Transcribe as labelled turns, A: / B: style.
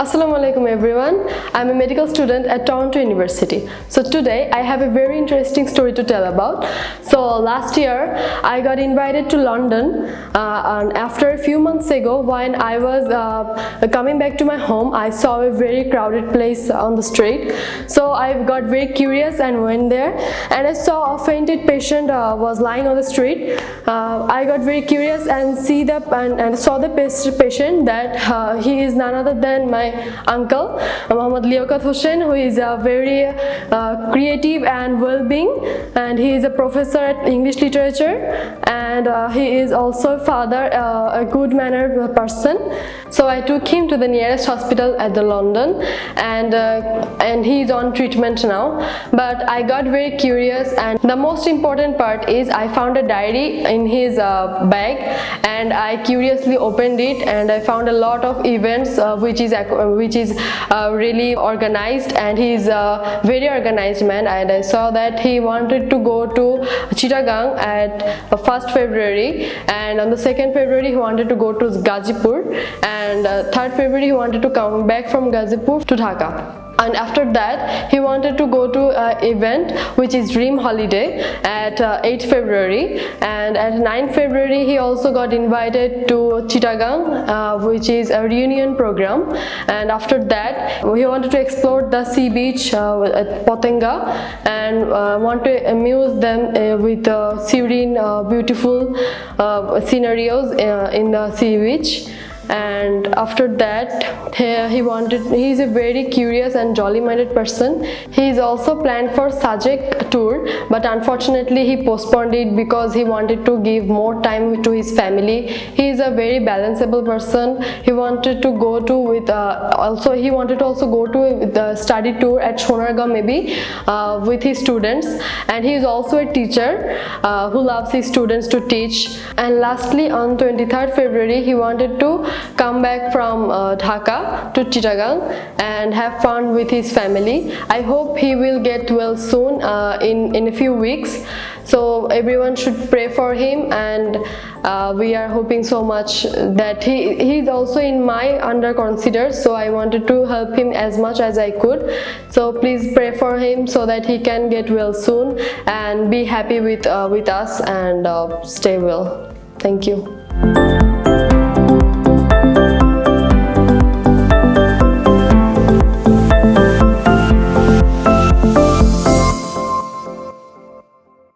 A: Assalamu alaikum everyone. I'm a medical student at Toronto University. So today I have a very interesting story to tell about. So last year I got invited to London and after a few months ago when I was coming back to my home, I saw a very crowded place on the street. So I got very curious and went there and I saw a fainted patient was lying on the street. I got very curious and saw the patient that he is none other than my uncle Liakat, who is a very creative and well-being, and he is a professor at English literature, and he is also a father, a good-mannered person. So I took him to the nearest hospital at the London, and he is on treatment now. But I got very curious, and the most important part is I found a diary in his bag, and I curiously opened it, and I found a lot of events which is really organized, and he is a very organized man. And I saw that he wanted to go to Chittagong at 1st February, and on the 2nd February he wanted to go to Gazipur, and 3rd February he wanted to come back from Gazipur to Dhaka. And after that he wanted to go to an event which is Dream Holiday at 8th February, and at 9th February he also got invited to Chittagong, which is a reunion program. And after that he wanted to explore the sea beach at Potenga and want to amuse them with serene beautiful scenarios in the sea beach. And after that he is a very curious and jolly-minded person. He is also planned for Sajek tour, but unfortunately he postponed it because he wanted to give more time to his family. He is a very balanceable person. He wanted to go to the study tour at Sonargaon maybe with his students, and he is also a teacher who loves his students to teach. And lastly, on 23rd February he wanted to come back from Dhaka to Chittagong and have fun with his family. I hope he will get well soon in a few weeks. So everyone should pray for him, and we are hoping so much that he is also in my under consider, so I wanted to help him as much as I could. So please pray for him so that he can get well soon and be happy with us and stay well. Thank you.